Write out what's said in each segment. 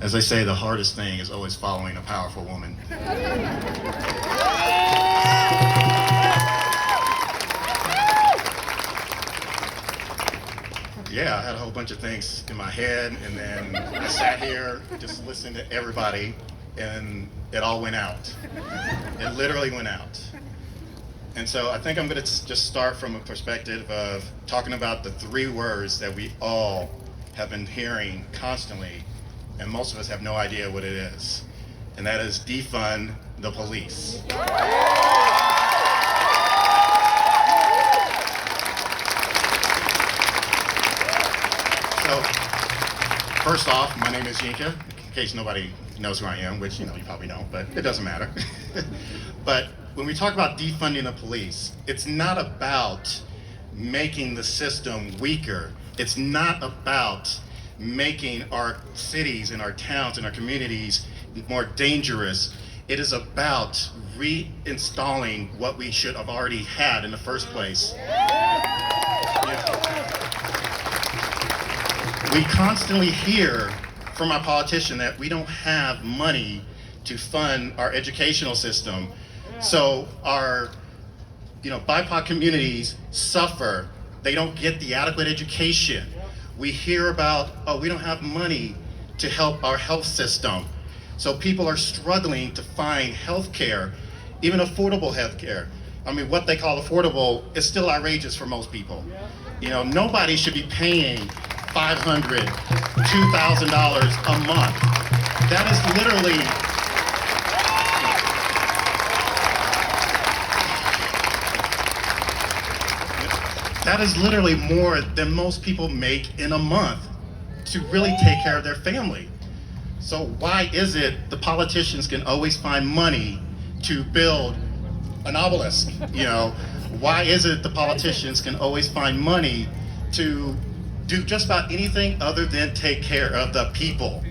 As they say, the hardest thing is always following a powerful woman. Yeah, I had a whole bunch of things in my head, and then I sat here just listening to everybody, and it all went out. It literally went out. And so I think I'm going to just start from a perspective of talking about the three words that we all have been hearing constantly, and most of us have no idea what it is. And that is defund the police. So, first off, my name is Yinka, in case nobody knows who I am, which you probably don't, but it doesn't matter. But when we talk about defunding the police, it's not about making the system weaker. It's not about making our cities and our towns and our communities more dangerous. It is about reinstalling what we should have already had in the first place. We constantly hear from our politician that we don't have money to fund our educational system. So our BIPOC communities suffer. They don't get the adequate education. We hear about, we don't have money to help our health system. So people are struggling to find health care, even affordable health care. I mean, what they call affordable is still outrageous for most people. Nobody should be paying $500, $2,000 a month. That is literally, more than most people make in a month to really take care of their family. So why is it the politicians can always find money to build an obelisk? Why is it the politicians can always find money to do just about anything other than take care of the people?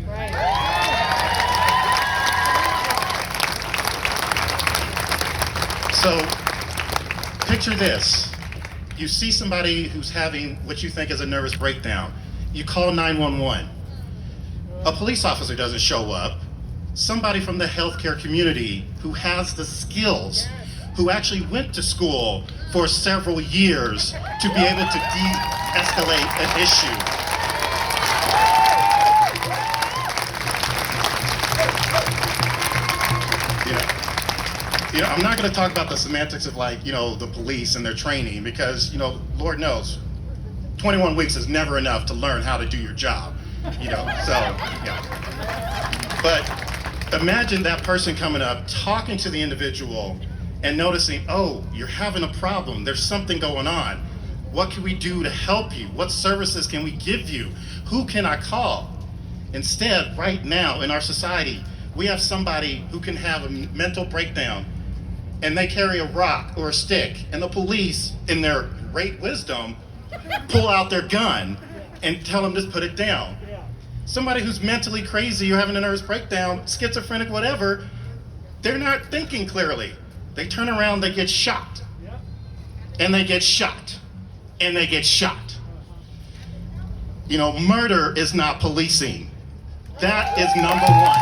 So picture this. You see somebody who's having what you think is a nervous breakdown. You call 911. A police officer doesn't show up. Somebody from the healthcare community who has the skills, who actually went to school for several years to be able to de-escalate an issue. I'm not going to talk about the semantics of the police and their training, because Lord knows 21 weeks is never enough to learn how to do your job. But imagine that person coming up, talking to the individual and noticing, oh, you're having a problem, there's something going on. What can we do to help you? What services can we give you? Who can I call? Instead, right now in our society, we have somebody who can have a mental breakdown and they carry a rock or a stick, and the police, in their great wisdom, pull out their gun and tell them to put it down. Somebody who's mentally crazy or having a nervous breakdown, schizophrenic, whatever, they're not thinking clearly. They turn around, they get shot. And they get shot. And they get shot. Murder is not policing. That is number one.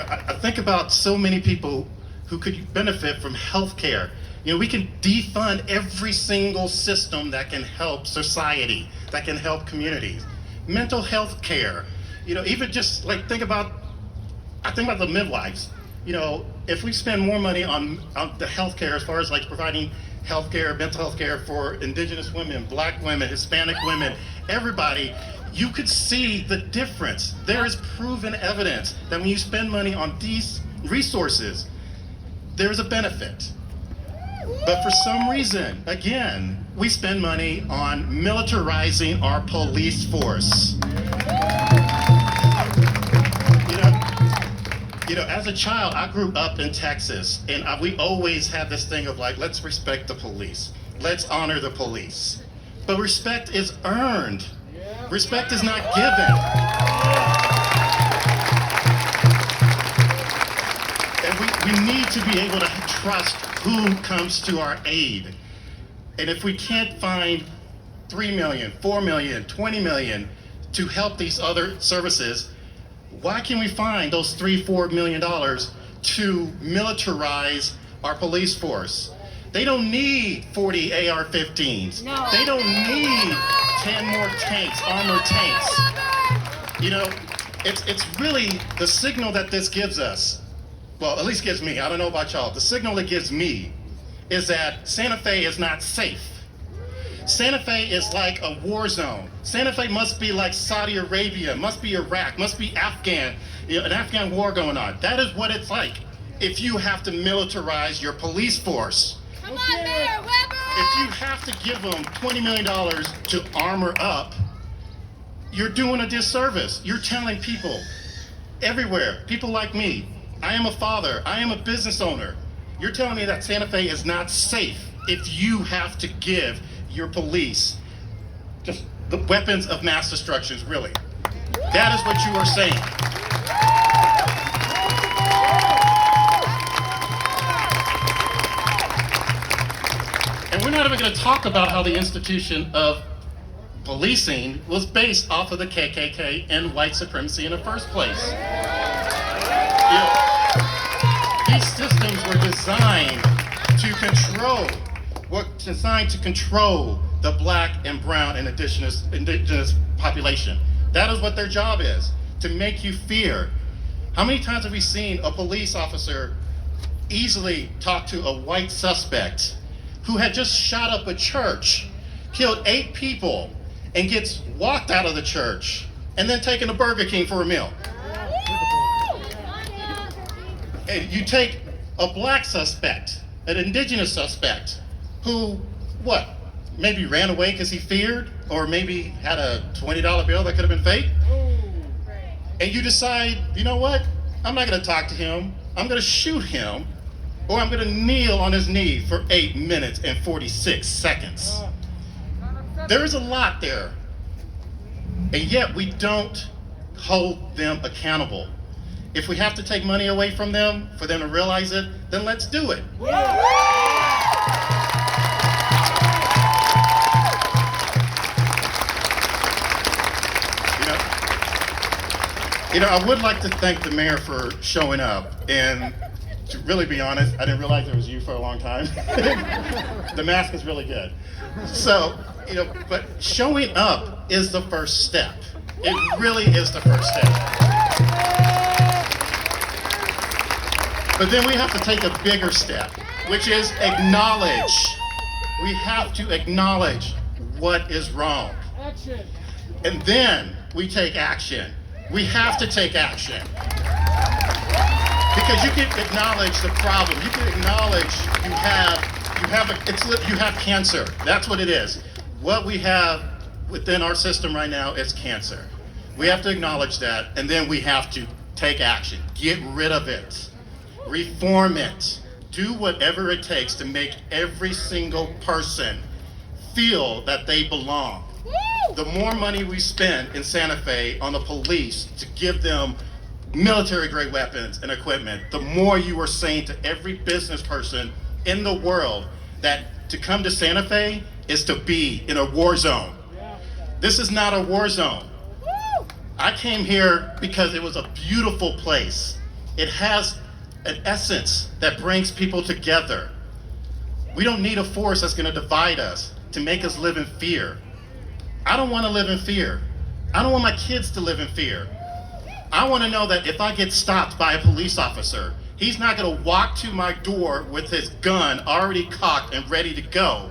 I think about so many people who could benefit from health care. We can defund every single system that can help society, that can help communities. Mental health care, even just I think about the midwives. If we spend more money on the health care, as far as providing health care, mental health care for indigenous women, black women, Hispanic women, everybody, you could see the difference. There is proven evidence that when you spend money on these resources, there's a benefit. But for some reason, again, we spend money on militarizing our police force. As a child, I grew up in Texas, and we always had this thing of let's respect the police. Let's honor the police. But respect is earned. Respect is not given. And we need to be able to trust who comes to our aid. And if we can't find 3 million, 4 million, 20 million to help these other services, why can we find those $3-4 million to militarize our police force? They don't need 40 AR-15s. No. They don't need 10 more tanks, armored tanks. You know, it's really the signal that this gives us, well, at least gives me, I don't know about y'all, the signal it gives me is that Santa Fe is not safe. Santa Fe is like a war zone. Santa Fe must be like Saudi Arabia, must be Iraq, must be Afghan, an Afghan war going on. That is what it's like if you have to militarize your police force. Come on, Mayor Weber! If you have to give them $20 million to armor up, you're doing a disservice. You're telling people everywhere, people like me, I am a father, I am a business owner. You're telling me that Santa Fe is not safe if you have to give your police just the weapons of mass destruction, really. That is what you are saying. And we're not even going to talk about how the institution of policing was based off of the KKK and white supremacy in the first place. You know, these systems were designed to control the black and brown and indigenous population. That is what their job is, to make you fear. How many times have we seen a police officer easily talk to a white suspect who had just shot up a church, killed 8 people, and gets walked out of the church and then taken to Burger King for a meal? And you take a black suspect, an indigenous suspect, who, what, maybe ran away because he feared, or maybe had a $20 bill that could have been fake, and you decide, you know what, I'm not going to talk to him, I'm going to shoot him, or I'm going to kneel on his knee for 8 minutes and 46 seconds. There is a lot there, and yet we don't hold them accountable. If we have to take money away from them for them to realize it, then let's do it. You know, I would like to thank the mayor for showing up, and to really be honest, I didn't realize it was you for a long time. The mask is really good. So, you know, but showing up is the first step. It really is the first step. But then we have to take a bigger step, which is acknowledge. We have to acknowledge what is wrong. Action. And then we take action. We have to take action. Because you can acknowledge the problem. You can acknowledge you have cancer. That's what it is. What we have within our system right now is cancer. We have to acknowledge that, and then we have to take action. Get rid of it. Reform it. Do whatever it takes to make every single person feel that they belong. The more money we spend in Santa Fe on the police to give them military-grade weapons and equipment, the more you are saying to every business person in the world that to come to Santa Fe is to be in a war zone. This is not a war zone. I came here because it was a beautiful place. It has an essence that brings people together. We don't need a force that's going to divide us, to make us live in fear. I don't want to live in fear. I don't want my kids to live in fear. I want to know that if I get stopped by a police officer, he's not going to walk to my door with his gun already cocked and ready to go.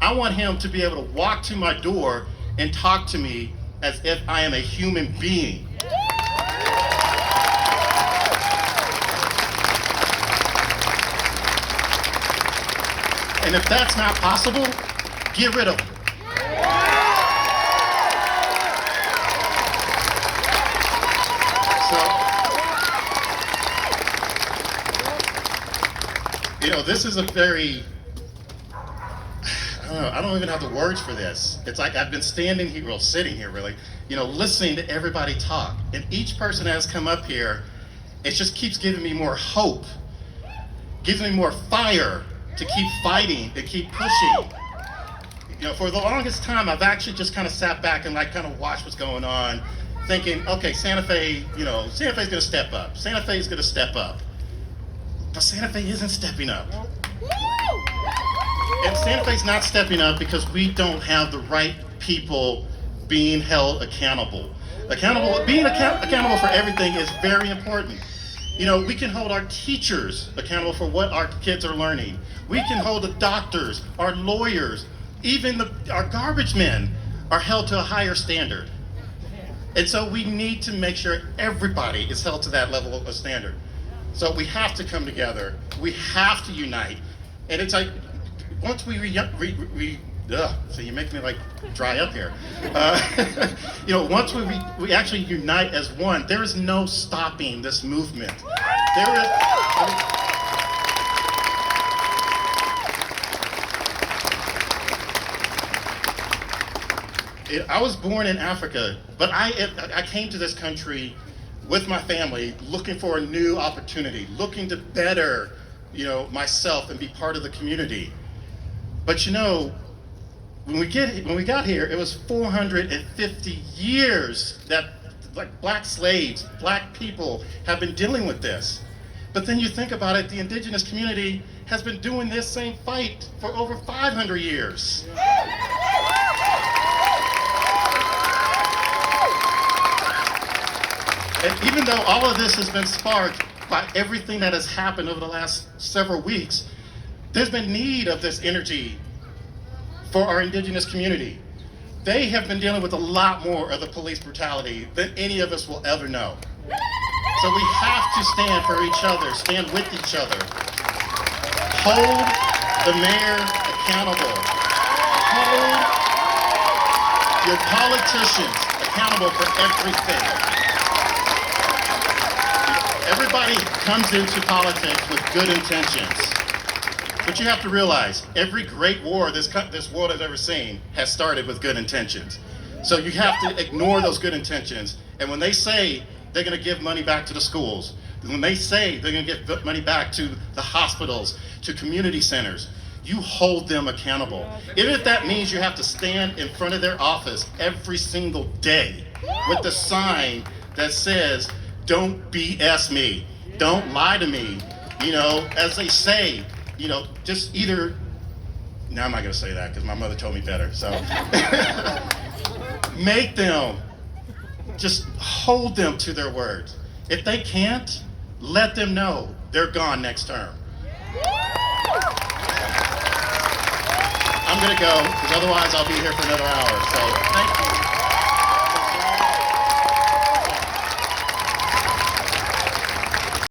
I want him to be able to walk to my door and talk to me as if I am a human being. And if that's not possible, get rid of them. So, you know, this is a very, I don't even have the words for this. It's like I've been standing here, well, sitting here really, you know, listening to everybody talk. And each person that has come up here, it just keeps giving me more hope, gives me more fire to keep fighting and keep pushing. You know, for the longest time, I've actually just kind of sat back and like kind of watched what's going on, thinking, okay, Santa Fe, you know, Santa Fe's gonna step up. Santa Fe's gonna step up. But Santa Fe isn't stepping up. And Santa Fe's not stepping up because we don't have the right people being held accountable. Being accountable for everything is very important. You know, we can hold our teachers accountable for what our kids are learning. We can hold the doctors, our lawyers, even our garbage men are held to a higher standard. And so we need to make sure everybody is held to that level of standard. So we have to come together. We have to unite. And it's like, once so you make me like dry up here. You know, once we actually unite as one, there is no stopping this movement. I was born in Africa, but I came to this country with my family looking for a new opportunity, looking to better, you know, myself and be part of the community. But you know, when we got here, it was 450 years that like black slaves, black people have been dealing with this. But then you think about it, the indigenous community has been doing this same fight for over 500 years. And even though all of this has been sparked by everything that has happened over the last several weeks, there's been need of this energy for our indigenous community. They have been dealing with a lot more of the police brutality than any of us will ever know. So we have to stand for each other, stand with each other. Hold the mayor accountable. Hold your politicians accountable for everything. Everybody comes into politics with good intentions. But you have to realize, every great war this world has ever seen has started with good intentions. So you have to ignore those good intentions. And when they say they're going to give money back to the schools, when they say they're going to give money back to the hospitals, to community centers, you hold them accountable. Even if that means you have to stand in front of their office every single day with the sign that says, "Don't BS me, don't lie to me," you know, as they say, you know, just either, now I'm not gonna say that because my mother told me better, so. Make them, just hold them to their words. If they can't, let them know they're gone next term. I'm gonna go, because otherwise I'll be here for another hour, so thank you.